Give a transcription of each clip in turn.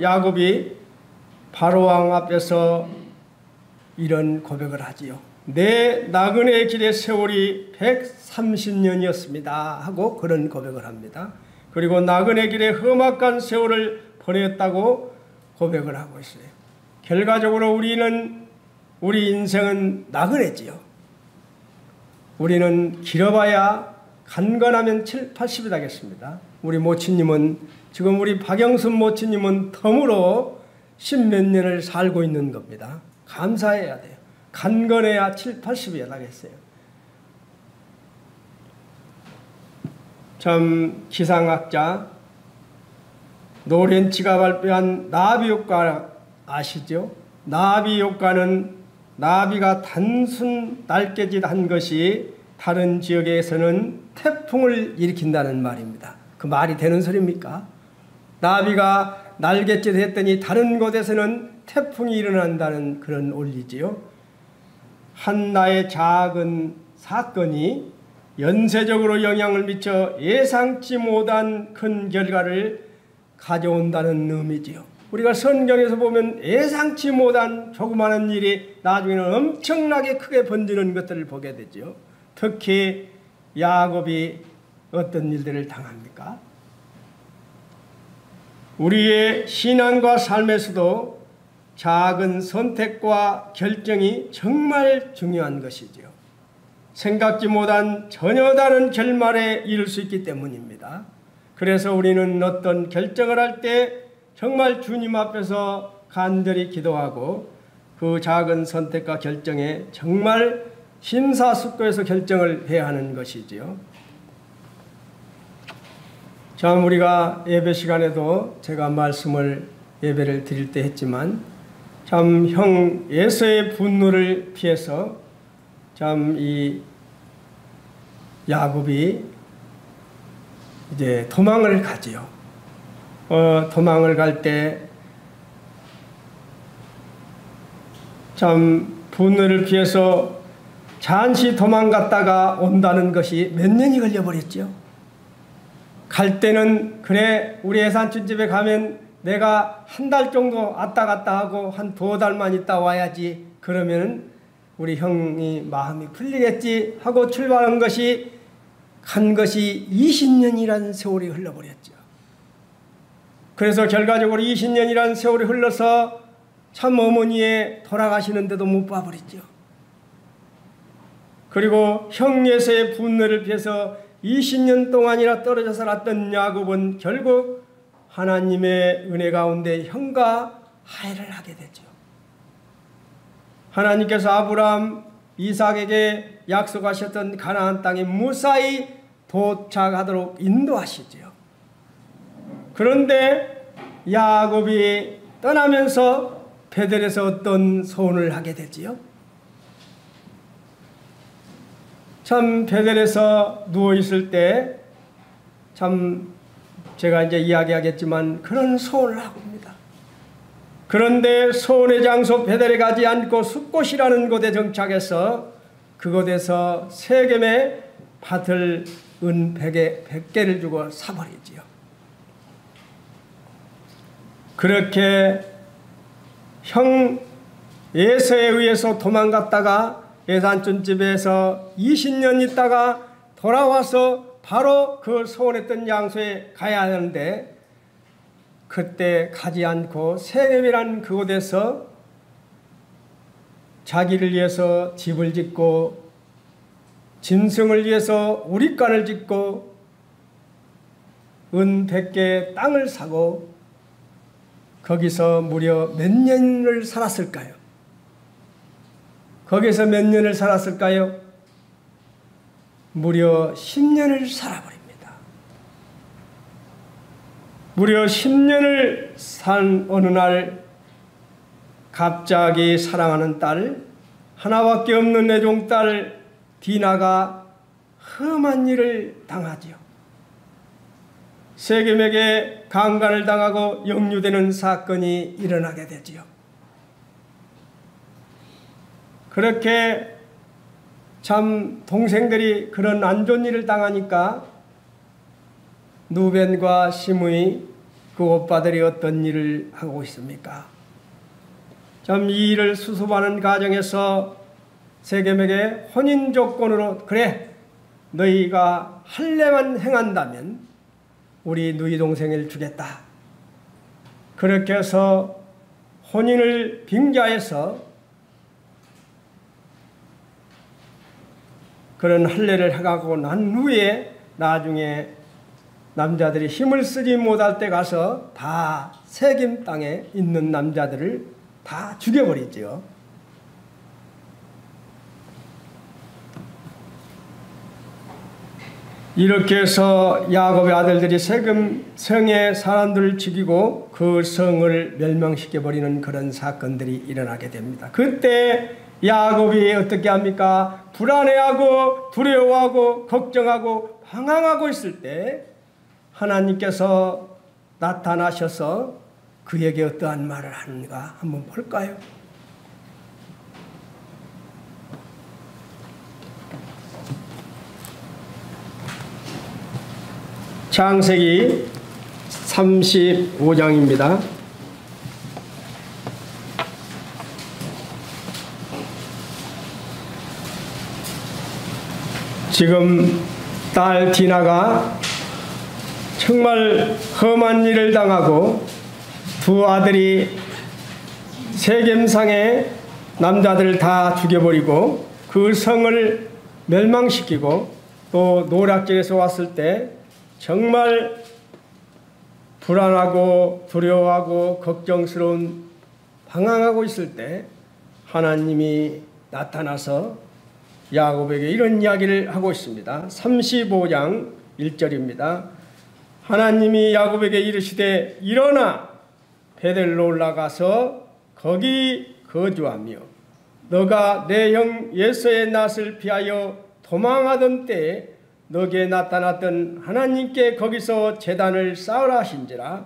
야곱이 바로왕 앞에서 이런 고백을 하지요. 내 나그네 길의 세월이 130년이었습니다 하고 그런 고백을 합니다. 그리고 나그네 길의 험악한 세월을 보냈다고 고백을 하고 있어요. 결과적으로 우리 인생은 나그네지요. 우리는 길어봐야 간건하면 7, 80이 되겠습니다. 우리 모친님은 지금 우리 박영순 모친님은 덤으로 10몇 년을 살고 있는 겁니다. 감사해야 돼요. 간건해야 7, 80이 되겠어요. 참 기상학자 노렌치가 발표한 나비 효과 아시죠? 나비 효과는 나비가 단순 날개짓한 것이 다른 지역에서는 태풍을 일으킨다는 말입니다. 그 말이 되는 소리입니까? 나비가 날갯짓 했더니 다른 곳에서는 태풍이 일어난다는 그런 원리지요. 한나의 작은 사건이 연쇄적으로 영향을 미쳐 예상치 못한 큰 결과를 가져온다는 의미지요. 우리가 성경에서 보면 예상치 못한 조그마한 일이 나중에는 엄청나게 크게 번지는 것들을 보게 되죠. 특히 야곱이 어떤 일들을 당합니까? 우리의 신앙과 삶에서도 작은 선택과 결정이 정말 중요한 것이지요. 생각지 못한 전혀 다른 결말에 이를 수 있기 때문입니다. 그래서 우리는 어떤 결정을 할 때 정말 주님 앞에서 간절히 기도하고 그 작은 선택과 결정에 정말 심사숙고해서 결정을 해야 하는 것이지요. 참 우리가 예배 시간에도 제가 예배를 드릴 때 했지만 참 형 에서의 분노를 피해서 참 이 야곱이 이제 도망을 가지요. 도망을 갈 때 참 분노를 피해서 잠시 도망갔다가 온다는 것이 몇 년이 걸려버렸죠. 갈 때는 그래 우리 애산춘집에 가면 내가 한 달 정도 왔다 갔다 하고 한 2달만 있다 와야지 그러면 우리 형이 마음이 풀리겠지 하고 출발한 것이 간 것이 20년이라는 세월이 흘러버렸죠. 그래서 결과적으로 20년이라는 세월이 흘러서 참 어머니의 돌아가시는데도 못 봐버렸죠. 그리고 형에서의 분노를 피해서 20년 동안이나 떨어져 살았던 야곱은 결국 하나님의 은혜 가운데 형과 화해를 하게 되죠. 하나님께서 아브라함, 이삭에게 약속하셨던 가나안 땅에 무사히 도착하도록 인도하시죠. 그런데 야곱이 떠나면서 베델에서 어떤 소원을 하게 되지요? 참 베델에서 누워있을 때 참 제가 이제 이야기하겠지만 그런 소원을 하고 옵니다. 그런데 소원의 장소 베델에 가지 않고 숫곳이라는 곳에 정착해서 그곳에서 세겜의 밭을 은 100개를 주고 사버리지요. 그렇게 형 에서에 의해서 도망갔다가 예산촌집에서 20년 있다가 돌아와서 바로 그 소원했던 장소에 가야 하는데 그때 가지 않고 세겜이라는 그곳에서 자기를 위해서 집을 짓고 짐승을 위해서 우릿관을 짓고 은 100개 땅을 사고 거기서 무려 몇 년을 살았을까요? 거기서 몇 년을 살았을까요? 무려 10년을 살아버립니다. 무려 10년을 산 어느 날 갑자기 사랑하는 딸, 하나밖에 없는 애종딸 디나가 험한 일을 당하지요. 세겜에게 강간을 당하고 역류되는 사건이 일어나게 되지요. 그렇게 참 동생들이 그런 안 좋은 일을 당하니까 누벤과 시므이 그 오빠들이 어떤 일을 하고 있습니까? 참 이 일을 수습하는 과정에서 세겜에게 혼인 조건으로 그래 너희가 할례만 행한다면 우리 누이 동생을 주겠다. 그렇게 해서 혼인을 빙자해서 그런 할례를 해가고 난 후에 나중에 남자들이 힘을 쓰지 못할 때 가서 다 세겜 땅에 있는 남자들을 다 죽여버리죠. 이렇게 해서 야곱의 아들들이 세겜 성의 사람들을 죽이고 그 성을 멸망시켜버리는 그런 사건들이 일어나게 됩니다. 그때 야곱이 어떻게 합니까? 불안해하고 두려워하고 걱정하고 방황하고 있을 때 하나님께서 나타나셔서 그에게 어떠한 말을 하는가 한번 볼까요? 창세기 35장입니다. 지금 딸 디나가 정말 험한 일을 당하고 두 아들이 세겜상의 남자들을 다 죽여버리고 그 성을 멸망시키고 또 노략질에서 왔을 때 정말 불안하고 두려워하고 걱정스러운 방황하고 있을 때 하나님이 나타나서 야곱에게 이런 이야기를 하고 있습니다. 35장 1절입니다. 하나님이 야곱에게 이르시되 일어나 베델로 올라가서 거기 거주하며 너가 내 형 예서의 낫을 피하여 도망하던 때에 너에게 나타났던 하나님께 거기서 제단을 쌓으라 하신지라.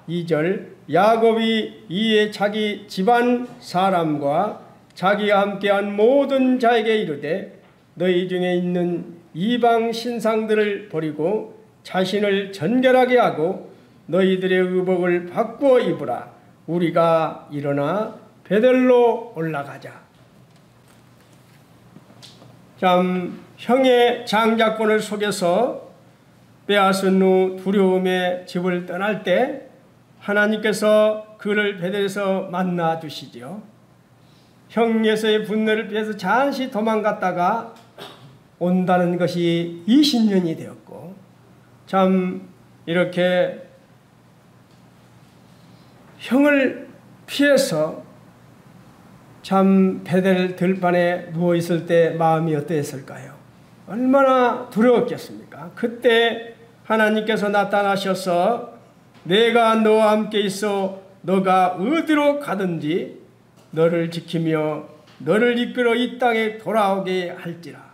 2절 야곱이 이에 자기 집안 사람과 자기와 함께한 모든 자에게 이르되 너희 중에 있는 이방 신상들을 버리고 자신을 정결하게 하고 너희들의 의복을 바꾸어 입으라. 우리가 일어나 베델로 올라가자. 참 형의 장자권을 속여서 빼앗은 후 두려움의 집을 떠날 때 하나님께서 그를 베델에서 만나 주시죠. 형 예서의 분노를 피해서 잠시 도망갔다가 온다는 것이 20년이 되었고 참 이렇게 형을 피해서 참 베델 들판에 누워있을 때 마음이 어떠했을까요? 얼마나 두려웠겠습니까? 그때 하나님께서 나타나셔서 내가 너와 함께 있어 너가 어디로 가든지 너를 지키며 너를 이끌어 이 땅에 돌아오게 할지라.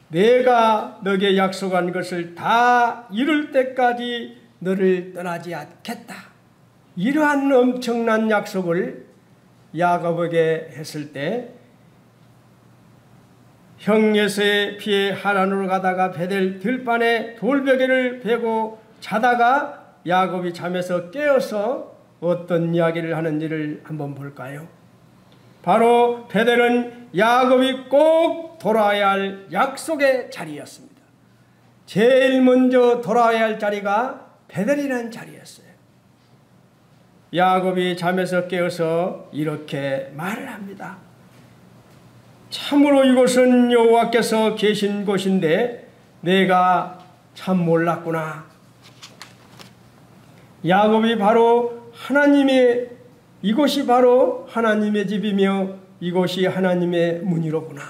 내가 너에게 약속한 것을 다 이룰 때까지 너를 떠나지 않겠다. 이러한 엄청난 약속을 야곱에게 했을 때 형 예서의 피해 하란으로 가다가 베델 들판에 돌베개를 베고 자다가 야곱이 잠에서 깨어서 어떤 이야기를 하는지를 한번 볼까요? 바로 베델은 야곱이 꼭 돌아야 할 약속의 자리였습니다. 제일 먼저 돌아야 할 자리가 베델이라는 자리였어요. 야곱이 잠에서 깨어서 이렇게 말을 합니다. 참으로 이곳은 여호와께서 계신 곳인데 내가 참 몰랐구나. 야곱이 바로 이곳이 바로 하나님의 집이며 이곳이 하나님의 문이로구나.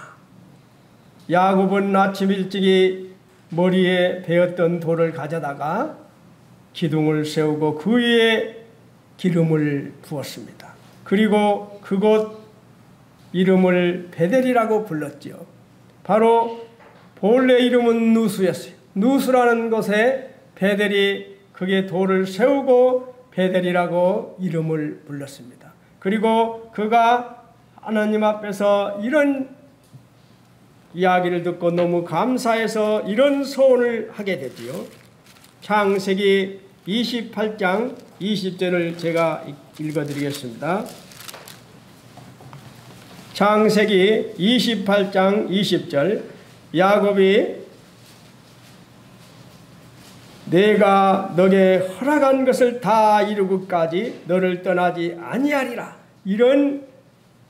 야곱은 아침 일찍이 머리에 베었던 돌을 가져다가 기둥을 세우고 그 위에 기름을 부었습니다. 그리고 그곳 이름을 베델이라고 불렀지요. 바로 본래 이름은 누수였어요. 누수라는 곳에 베델이 그게 돌을 세우고 베델이라고 이름을 불렀습니다. 그리고 그가 하나님 앞에서 이런 이야기를 듣고 너무 감사해서 이런 소원을 하게 되지요. 창세기 28장 20절을 제가 읽어드리겠습니다. 창세기 28장 20절 야곱이 내가 너게 허락한 것을 다 이루고까지 너를 떠나지 아니하리라. 이런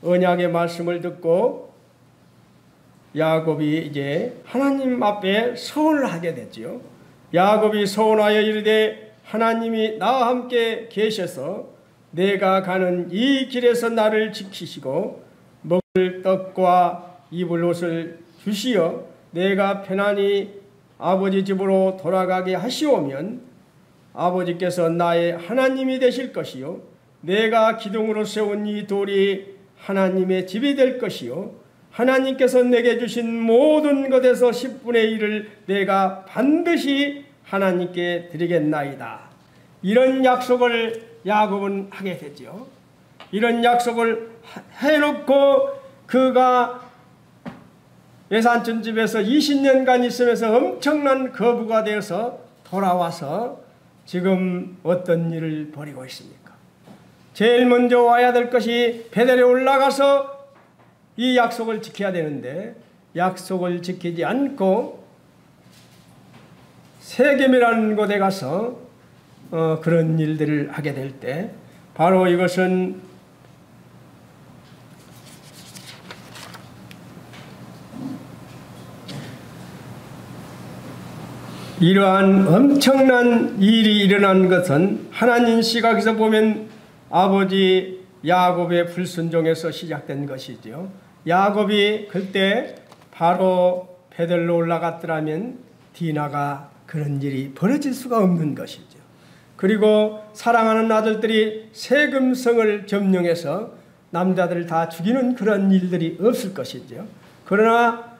언약의 말씀을 듣고 야곱이 이제 하나님 앞에 서원을 하게 됐지요. 야곱이 서원하여 이르되 하나님이 나와 함께 계셔서 내가 가는 이 길에서 나를 지키시고 먹을 떡과 입을 옷을 주시어 내가 편안히 아버지 집으로 돌아가게 하시오면 아버지께서 나의 하나님이 되실 것이요 내가 기둥으로 세운 이 돌이 하나님의 집이 될 것이요 하나님께서 내게 주신 모든 것에서 10분의 1을 내가 반드시 하나님께 드리겠나이다. 이런 약속을 야곱은 하게 되죠. 이런 약속을 해놓고 그가 외삼촌 집에서 20년간 있으면서 엄청난 거부가 되어서 돌아와서 지금 어떤 일을 벌이고 있습니까? 제일 먼저 와야 될 것이 베델에 올라가서 이 약속을 지켜야 되는데 약속을 지키지 않고 세겜이라는 곳에 가서 그런 일들을 하게 될 때 바로 이것은 이러한 엄청난 일이 일어난 것은 하나님 시각에서 보면 아버지 야곱의 불순종에서 시작된 것이죠. 야곱이 그때 바로 베델로 올라갔더라면 디나가 그런 일이 벌어질 수가 없는 것이죠. 그리고 사랑하는 아들들이 세금성을 점령해서 남자들을 다 죽이는 그런 일들이 없을 것이죠. 그러나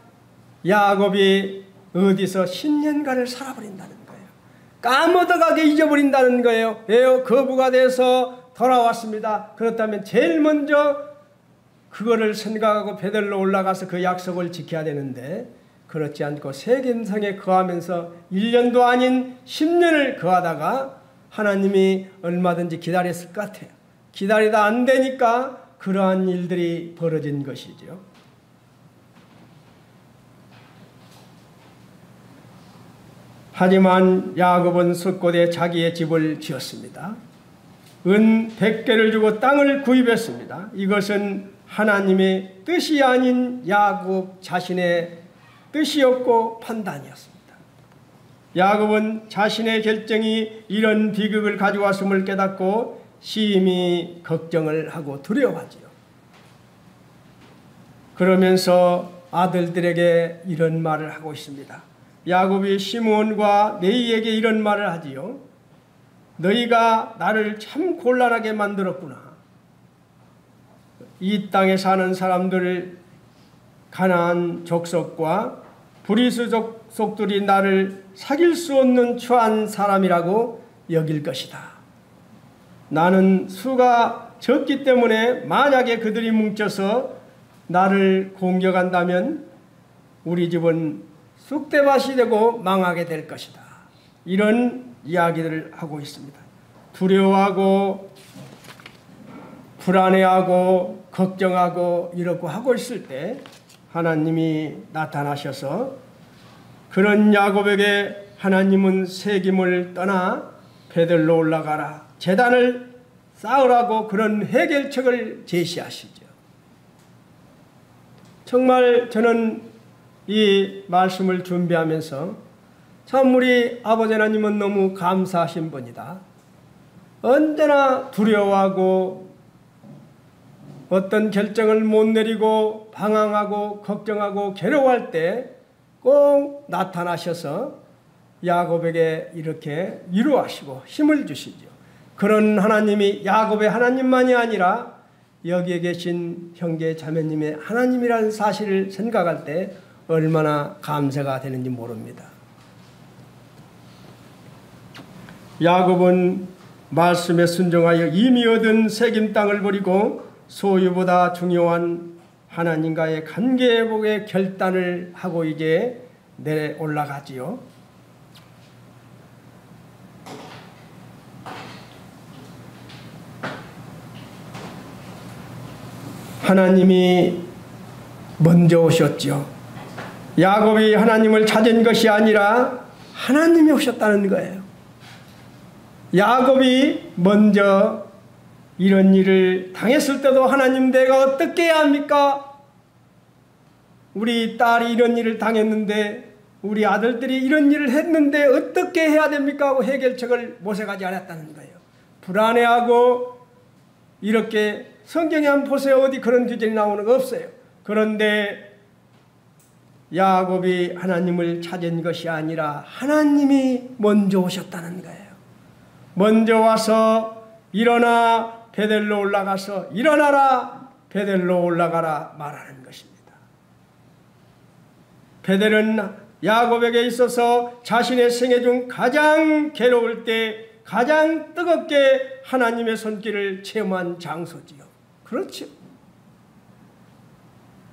야곱이 어디서 10년간을 살아버린다는 거예요. 까무득하게 잊어버린다는 거예요. 왜요? 거부가 돼서 돌아왔습니다. 그렇다면 제일 먼저 그거를 생각하고 베델로 올라가서 그 약속을 지켜야 되는데 그렇지 않고 세겜성에 거하면서 1년도 아닌 10년을 거하다가 하나님이 얼마든지 기다렸을 것 같아요. 기다리다 안 되니까 그러한 일들이 벌어진 것이죠. 하지만 야곱은 숫곳에 자기의 집을 지었습니다. 은 100개를 주고 땅을 구입했습니다. 이것은 하나님의 뜻이 아닌 야곱 자신의 뜻이었고 판단이었습니다. 야곱은 자신의 결정이 이런 비극을 가져왔음을 깨닫고 심히 걱정을 하고 두려워하지요. 그러면서 아들들에게 이런 말을 하고 있습니다. 야곱이 시므온과 레위에게 이런 말을 하지요. 너희가 나를 참 곤란하게 만들었구나. 이 땅에 사는 사람들 가나안 족속과 브리스 족속들이 나를 사귈 수 없는 추한 사람이라고 여길 것이다. 나는 수가 적기 때문에 만약에 그들이 뭉쳐서 나를 공격한다면 우리 집은 쑥대밭이 되고 망하게 될 것이다. 이런 이야기를 하고 있습니다. 두려워하고 불안해하고 걱정하고 이러고 하고 있을 때 하나님이 나타나셔서 그런 야곱에게 하나님은 세겜을 떠나 베델로 올라가라. 제단을 쌓으라고 그런 해결책을 제시하시죠. 정말 저는 이 말씀을 준비하면서 참 우리 아버지 하나님은 너무 감사하신 분이다. 언제나 두려워하고 어떤 결정을 못 내리고 방황하고 걱정하고 괴로워할 때 꼭 나타나셔서 야곱에게 이렇게 위로하시고 힘을 주시죠. 그런 하나님이 야곱의 하나님만이 아니라 여기에 계신 형제 자매님의 하나님이라는 사실을 생각할 때 얼마나 감사가 되는지 모릅니다. 야곱은 말씀에 순종하여 이미 얻은 세겜 땅을 버리고 소유보다 중요한 하나님과의 관계 회복의 결단을 하고 이제 내려 올라가지요. 하나님이 먼저 오셨죠. 야곱이 하나님을 찾은 것이 아니라 하나님이 오셨다는 거예요. 야곱이 먼저 이런 일을 당했을 때도 하나님 내가 어떻게 해야 합니까? 우리 딸이 이런 일을 당했는데 우리 아들들이 이런 일을 했는데 어떻게 해야 됩니까? 하고 해결책을 모색하지 않았다는 거예요. 불안해하고 이렇게 성경에 한번 보세요. 어디 그런 규정이 나오는 거 없어요. 그런데 야곱이 하나님을 찾은 것이 아니라 하나님이 먼저 오셨다는 거예요. 먼저 와서 일어나 베델로 올라가서 일어나라 베델로 올라가라 말하는 것입니다. 베델은 야곱에게 있어서 자신의 생애 중 가장 괴로울 때 가장 뜨겁게 하나님의 손길을 체험한 장소지요. 그렇죠.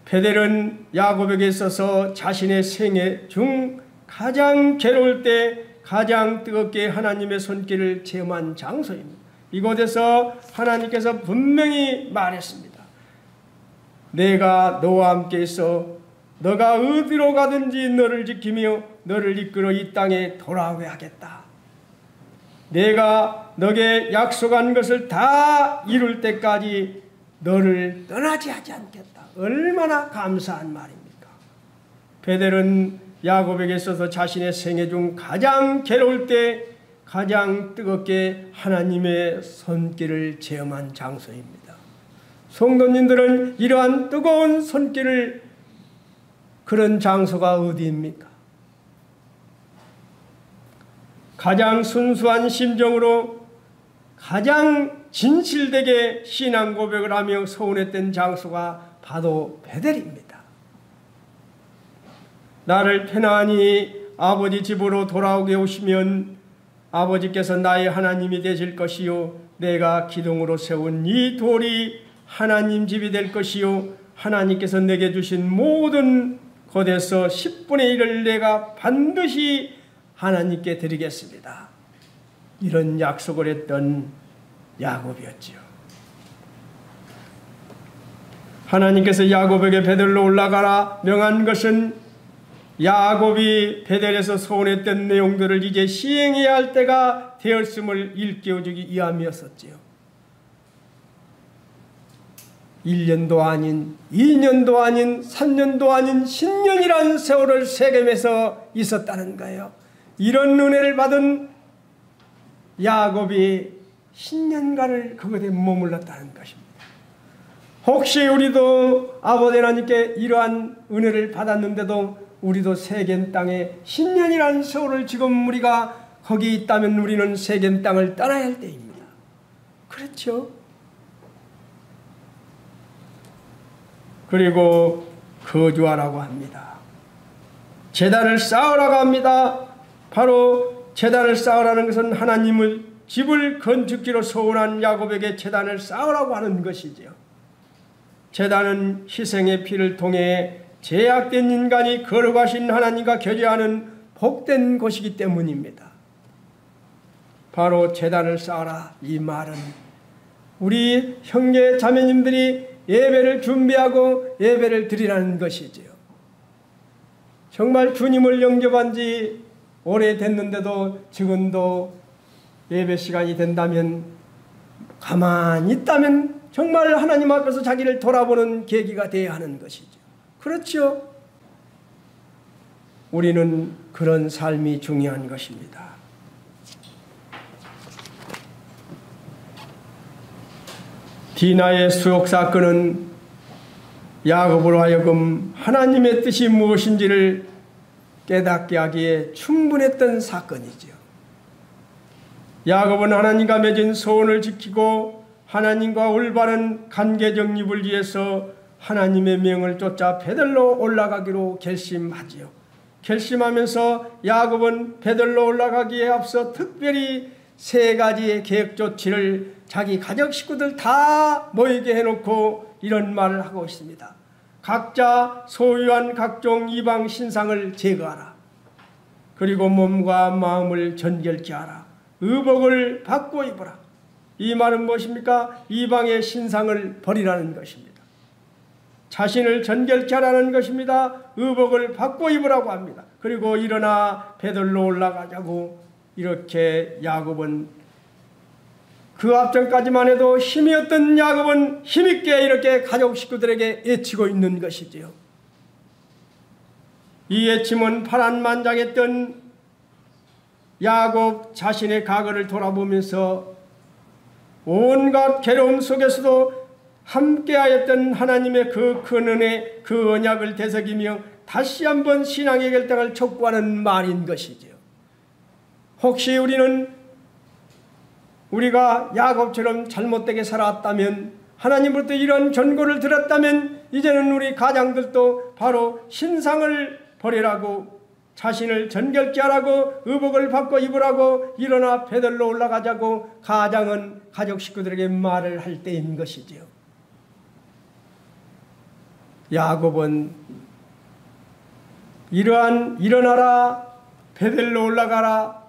베델은 야곱에게 있어서 자신의 생애 중 가장 괴로울 때 가장 뜨겁게 하나님의 손길을 체험한 장소입니다. 이곳에서 하나님께서 분명히 말했습니다. 내가 너와 함께 있어 너가 어디로 가든지 너를 지키며 너를 이끌어 이 땅에 돌아오게 하겠다. 내가 너에게 약속한 것을 다 이룰 때까지 너를 떠나지 하지 않겠다. 얼마나 감사한 말입니까? 베델은 야곱에게 있어서 자신의 생애 중 가장 괴로울 때 가장 뜨겁게 하나님의 손길을 체험한 장소입니다. 성도님들은 이러한 뜨거운 손길을 그런 장소가 어디입니까? 가장 순수한 심정으로 가장 진실되게 신앙 고백을 하며 서운했던 장소가 바로 베델입니다. 나를 편안히 아버지 집으로 돌아오게 오시면 아버지께서 나의 하나님이 되실 것이요 내가 기둥으로 세운 이 돌이 하나님 집이 될 것이요 하나님께서 내게 주신 모든 것에서 10분의 1을 내가 반드시 하나님께 드리겠습니다. 이런 약속을 했던 야곱이었지요. 하나님께서 야곱에게 베델로 올라가라 명한 것은 야곱이 베델에서 소원했던 내용들을 이제 시행해야 할 때가 되었음을 일깨워주기 위함이었었지요. 1년도 아닌 2년도 아닌 3년도 아닌 10년이라는 세월을 세겜에서 있었다는 거예요. 이런 은혜를 받은 야곱이 10년간을 그곳에 머물렀다는 것입니다. 혹시 우리도 아버지 하나님께 이러한 은혜를 받았는데도 우리도 세겜 땅에 10년이라는 세월을 지금 우리가 거기 있다면 우리는 세겜 땅을 떠나야 할 때입니다. 그렇죠? 그리고 거주하라고 합니다. 제단을 쌓으라고 합니다. 바로 제단을 쌓으라는 것은 하나님을 집을 건축기로 소원한 야곱에게 제단을 쌓으라고 하는 것이지요. 제단은 희생의 피를 통해 제약된 인간이 거룩하신 하나님과 교제하는 복된 곳이기 때문입니다. 바로 제단을 쌓아라 이 말은 우리 형제 자매님들이 예배를 준비하고 예배를 드리라는 것이지요. 정말 주님을 영접한 지 오래됐는데도 지금도 예배 시간이 된다면 가만히 있다면 정말 하나님 앞에서 자기를 돌아보는 계기가 되어야 하는 것이죠. 그렇죠? 우리는 그런 삶이 중요한 것입니다. 디나의 수욕 사건은 야곱으로 하여금 하나님의 뜻이 무엇인지를 깨닫게 하기에 충분했던 사건이죠. 야곱은 하나님과 맺은 소원을 지키고 하나님과 올바른 관계 정립을 위해서 하나님의 명을 쫓아 베델로 올라가기로 결심하지요. 결심하면서 야곱은 베델로 올라가기에 앞서 특별히 3가지의 계획 조치를 자기 가족 식구들 다 모이게 해놓고 이런 말을 하고 있습니다. 각자 소유한 각종 이방 신상을 제거하라. 그리고 몸과 마음을 정결케 하라. 의복을 바꿔 입어라. 이 말은 무엇입니까? 이방의 신상을 버리라는 것입니다. 자신을 전결케 하라는 것입니다. 의복을 받고 입으라고 합니다. 그리고 일어나 베들로 올라가자고. 이렇게 야곱은, 그 앞전까지만 해도 힘이 없던 야곱은 힘있게 이렇게 가족 식구들에게 외치고 있는 것이지요. 이 외침은 파란만장했던 야곱 자신의 과거를 돌아보면서 온갖 괴로움 속에서도 함께하였던 하나님의 그 큰 은혜, 그 언약을 되새기며 다시 한번 신앙의 결단을 촉구하는 말인 것이지요. 혹시 우리가 야곱처럼 잘못되게 살아왔다면, 하나님으로부터 이런 전고를 들었다면, 이제는 우리 가장들도 바로 신상을 버리라고, 자신을 전결케 하라고, 의복을 받고 입으라고, 일어나 베들로 올라가자고 가장은 가족 식구들에게 말을 할 때인 것이지요. 야곱은 일어나라, 베들로 올라가라,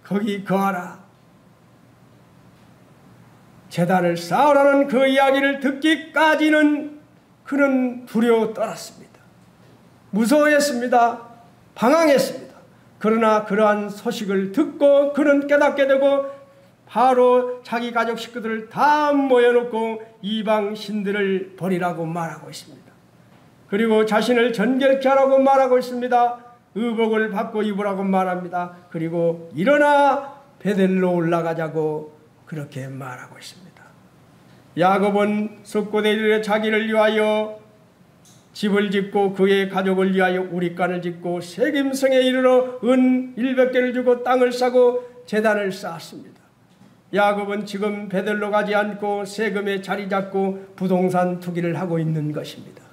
거기 거하라, 제단을 쌓으라는 그 이야기를 듣기까지는 그는 두려워 떨었습니다. 무서워했습니다. 방황했습니다. 그러나 그러한 소식을 듣고 그는 깨닫게 되고 바로 자기 가족 식구들을 다 모여놓고 이방 신들을 버리라고 말하고 있습니다. 그리고 자신을 전결케 하라고 말하고 있습니다. 의복을 받고 입으라고 말합니다. 그리고 일어나 베델로 올라가자고 그렇게 말하고 있습니다. 야곱은 숫곳에 이르러 자기를 위하여 집을 짓고 그의 가족을 위하여 우리간을 짓고 세겜성에 이르러 은 100개를 주고 땅을 사고 제단을 쌓았습니다. 야곱은 지금 베델로 가지 않고 세겜에 자리 잡고 부동산 투기를 하고 있는 것입니다.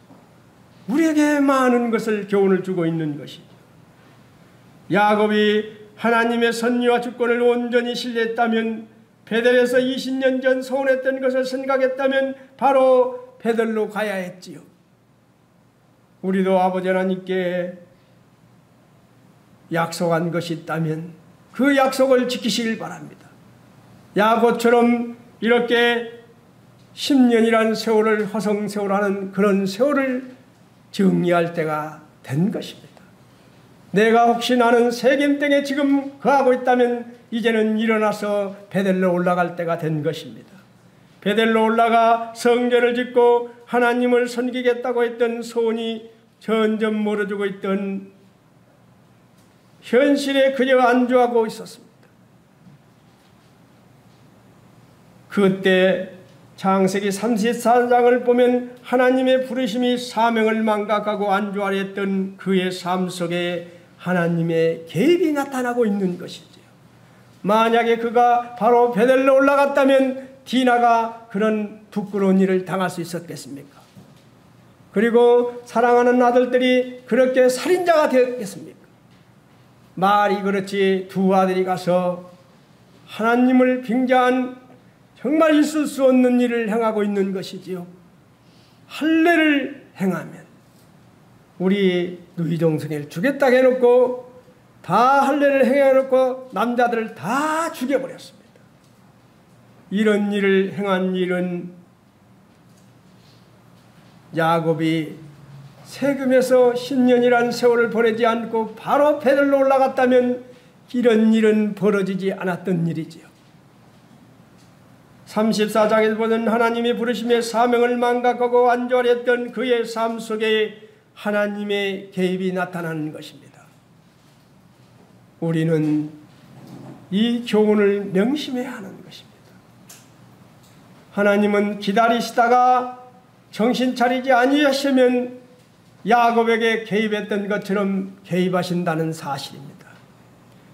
우리에게 많은 것을 교훈을 주고 있는 것이죠. 야곱이 하나님의 섭리와 주권을 온전히 신뢰했다면, 베델에서 20년 전 소원했던 것을 생각했다면 바로 베델로 가야 했지요. 우리도 아버지 하나님께 약속한 것이 있다면 그 약속을 지키시길 바랍니다. 야곱처럼 이렇게 10년이라는 세월을 허송세월하는 그런 세월을 정리할 때가 된 것입니다. 내가 혹시 나는 세겜 땅에 지금 거하고 있다면 이제는 일어나서 베델로 올라갈 때가 된 것입니다. 베델로 올라가 성전을 짓고 하나님을 섬기겠다고 했던 소원이 점점 멀어지고 있던 현실에 그저 안주하고 있었습니다. 그때 창세기 34장을 보면 하나님의 부르심이 사명을 망각하고 안주하려 했던 그의 삶 속에 하나님의 개입이 나타나고 있는 것이지요. 만약에 그가 바로 베델로 올라갔다면 디나가 그런 부끄러운 일을 당할 수 있었겠습니까? 그리고 사랑하는 아들들이 그렇게 살인자가 되었겠습니까? 말이 그렇지 두 아들이 가서 하나님을 빙자한 정말 있을 수 없는 일을 행하고 있는 것이지요. 할례를 행하면 우리 누이동생을 죽였다 해놓고 다 할례를 행해놓고 남자들을 다 죽여버렸습니다. 이런 일을 행한 일은 야곱이 세겜에서 10년이라는 세월을 보내지 않고 바로 베델로 올라갔다면 이런 일은 벌어지지 않았던 일이지요. 34장에서 보는 하나님이 부르심의 사명을 망각하고 안주하려 했던 그의 삶 속에 하나님의 개입이 나타나는 것입니다. 우리는 이 교훈을 명심해야 하는 것입니다. 하나님은 기다리시다가 정신 차리지 아니하시면 야곱에게 개입했던 것처럼 개입하신다는 사실입니다.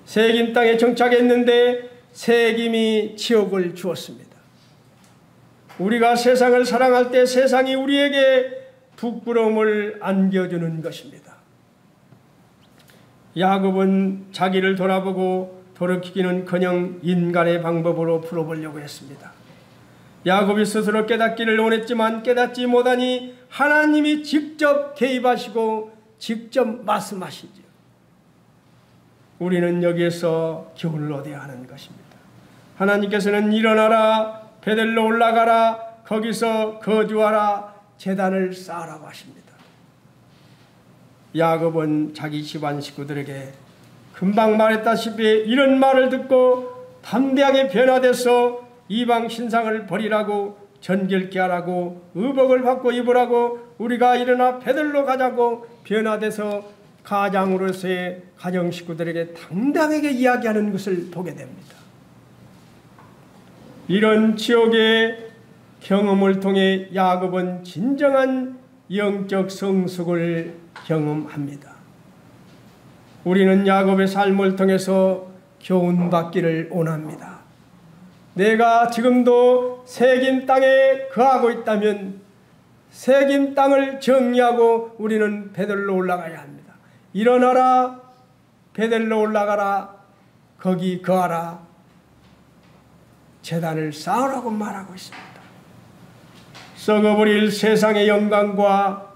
세겜 땅에 정착했는데 세겜이 지옥을 주었습니다. 우리가 세상을 사랑할 때 세상이 우리에게 부끄러움을 안겨주는 것입니다. 야곱은 자기를 돌아보고 돌이키기는커녕 인간의 방법으로 풀어보려고 했습니다. 야곱이 스스로 깨닫기를 원했지만 깨닫지 못하니 하나님이 직접 개입하시고 직접 말씀하시죠. 우리는 여기에서 교훈을 얻어야 하는 것입니다. 하나님께서는 일어나라, 베델로 올라가라, 거기서 거주하라, 제단을 쌓으라고 하십니다. 야곱은 자기 집안 식구들에게 금방 말했다시피 이런 말을 듣고 담대하게 변화돼서 이방 신상을 버리라고, 전결케 하라고, 의복을 받고 입으라고, 우리가 일어나 베들로 가자고 변화돼서 가장으로서의 가정 식구들에게 당당하게 이야기하는 것을 보게 됩니다. 이런 지옥의 경험을 통해 야곱은 진정한 영적 성숙을 경험합니다. 우리는 야곱의 삶을 통해서 교훈받기를 원합니다. 내가 지금도 세겜 땅에 거하고 있다면 세겜 땅을 정리하고 우리는 베들로 올라가야 합니다. 일어나라, 베들로 올라가라, 거기 거하라, 제단을 쌓으라고 말하고 있습니다. 썩어버릴 세상의 영광과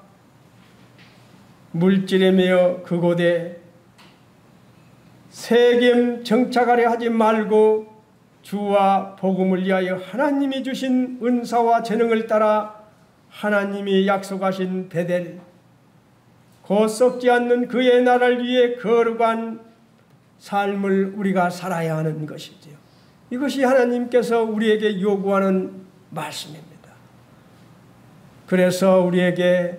물질에 매여 그곳에 세겜 정착하려 하지 말고 주와 복음을 위하여 하나님이 주신 은사와 재능을 따라 하나님이 약속하신 베델, 곧 썩지 않는 그의 나라를 위해 거룩한 삶을 우리가 살아야 하는 것이지요. 이것이 하나님께서 우리에게 요구하는 말씀입니다. 그래서 우리에게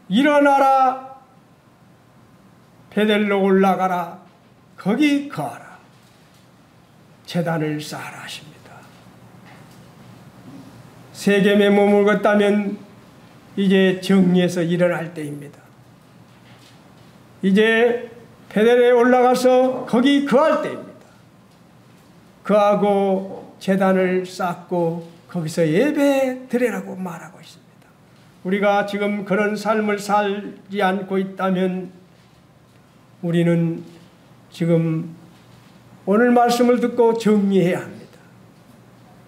일어나라, 베델로 올라가라, 거기 거하라, 제단을 쌓아라 하십니다. 세겜에 머물렀다면 이제 정리해서 일어날 때입니다. 이제 베델에 올라가서 거기 거할 때입니다. 거하고 제단을 쌓고 거기서 예배 드리라고 말하고 있습니다. 우리가 지금 그런 삶을 살지 않고 있다면 우리는 지금 오늘 말씀을 듣고 정리해야 합니다.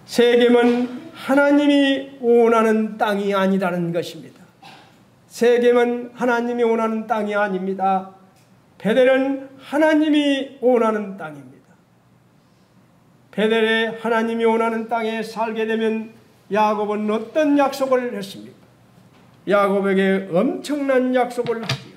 세겜은 하나님이 원하는 땅이 아니라는 것입니다. 세겜은 하나님이 원하는 땅이 아닙니다. 베델은 하나님이 원하는 땅입니다. 베델에 하나님이 원하는 땅에 살게 되면 야곱은 어떤 약속을 했습니까? 야곱에게 엄청난 약속을 하지요.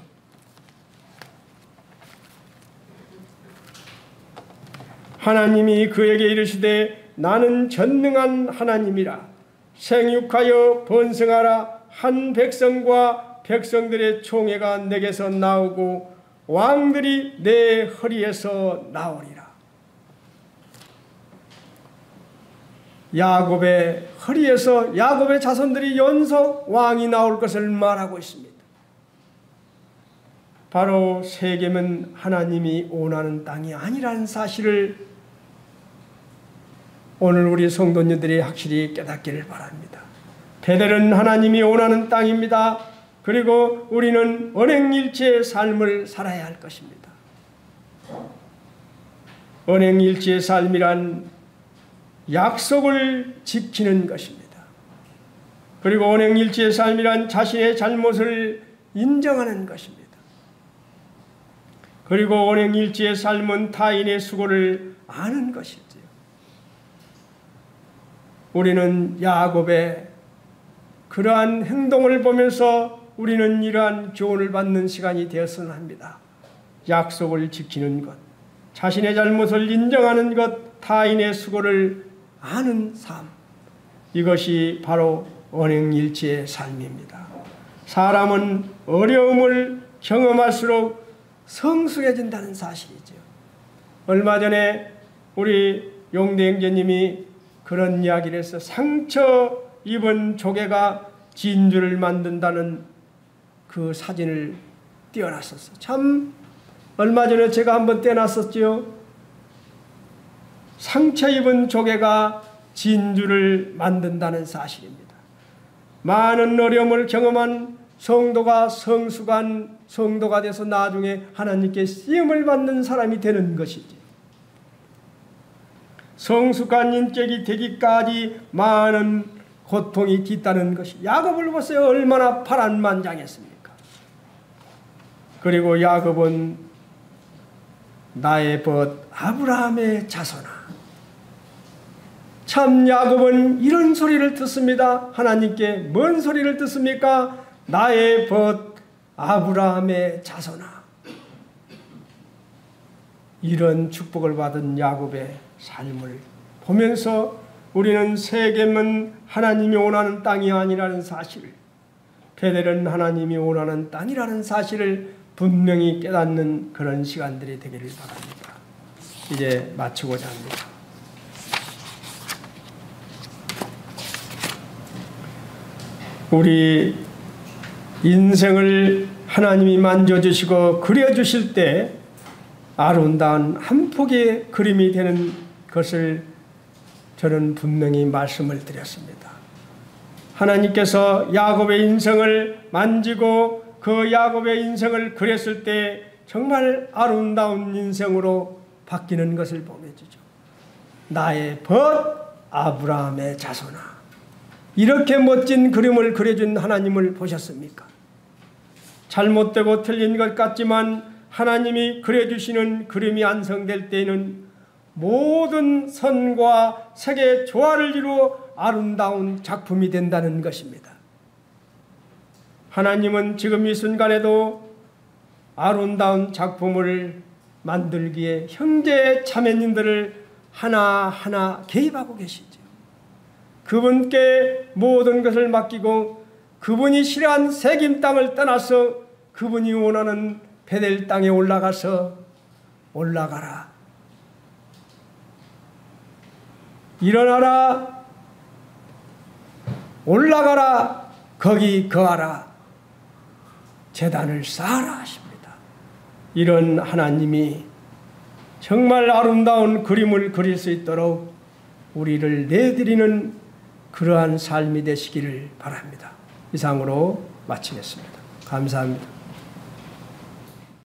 하나님이 그에게 이르시되 나는 전능한 하나님이라, 생육하여 번성하라, 한 백성과 백성들의 총회가 내게서 나오고 왕들이 내 허리에서 나오리라. 야곱의 허리에서 야곱의 자손들이 연속 왕이 나올 것을 말하고 있습니다. 바로 세겜은 하나님이 원하는 땅이 아니라는 사실을 오늘 우리 성도님들이 확실히 깨닫기를 바랍니다. 베델은 하나님이 원하는 땅입니다. 그리고 우리는 언행일치의 삶을 살아야 할 것입니다. 언행일치의 삶이란 약속을 지키는 것입니다. 그리고 언행일치의 삶이란 자신의 잘못을 인정하는 것입니다. 그리고 언행일치의 삶은 타인의 수고를 아는 것이지요. 우리는 야곱의 그러한 행동을 보면서 우리는 이러한 교훈을 받는 시간이 되었으면 합니다. 약속을 지키는 것, 자신의 잘못을 인정하는 것, 타인의 수고를 아는 삶, 이것이 바로 언행일치의 삶입니다. 사람은 어려움을 경험할수록 성숙해진다는 사실이죠. 얼마 전에 우리 용대 형제님이 그런 이야기를 해서 상처 입은 조개가 진주를 만든다는 그 사진을 띄워놨었어요. 참 얼마 전에 제가 한번 떼놨었죠. 상처 입은 조개가 진주를 만든다는 사실입니다. 많은 어려움을 경험한 성도가 성숙한 성도가 돼서 나중에 하나님께 쓰임을 받는 사람이 되는 것이지. 성숙한 인격이 되기까지 많은 고통이 뒤따르는 것이. 야곱을 보세요. 얼마나 파란만장했습니까? 그리고 야곱은 나의 벗 아브라함의 자손아, 참 야곱은 이런 소리를 듣습니다. 하나님께 뭔 소리를 듣습니까? 나의 벗 아브라함의 자손아. 이런 축복을 받은 야곱의 삶을 보면서 우리는 세겜은 하나님이 원하는 땅이 아니라는 사실, 베델은 하나님이 원하는 땅이라는 사실을 분명히 깨닫는 그런 시간들이 되기를 바랍니다. 이제 마치고자 합니다. 우리 인생을 하나님이 만져주시고 그려주실 때 아름다운 한 폭의 그림이 되는 것을 저는 분명히 말씀을 드렸습니다. 하나님께서 야곱의 인생을 만지고 그 야곱의 인생을 그렸을 때 정말 아름다운 인생으로 바뀌는 것을 보여주죠. 나의 벗 아브라함의 자손아. 이렇게 멋진 그림을 그려준 하나님을 보셨습니까? 잘못되고 틀린 것 같지만 하나님이 그려주시는 그림이 완성될 때에는 모든 선과 색의 조화를 이루어 아름다운 작품이 된다는 것입니다. 하나님은 지금 이 순간에도 아름다운 작품을 만들기에 형제 자매님들을 하나하나 개입하고 계시죠. 그분께 모든 것을 맡기고 그분이 싫어한 세겜 땅을 떠나서 그분이 원하는 베델 땅에 올라가서 올라가라. 일어나라. 올라가라. 거기 거하라. 제단을 쌓아라 하십니다. 이런 하나님이 정말 아름다운 그림을 그릴 수 있도록 우리를 내드리는 그러한 삶이 되시기를 바랍니다. 이상으로 마치겠습니다. 감사합니다.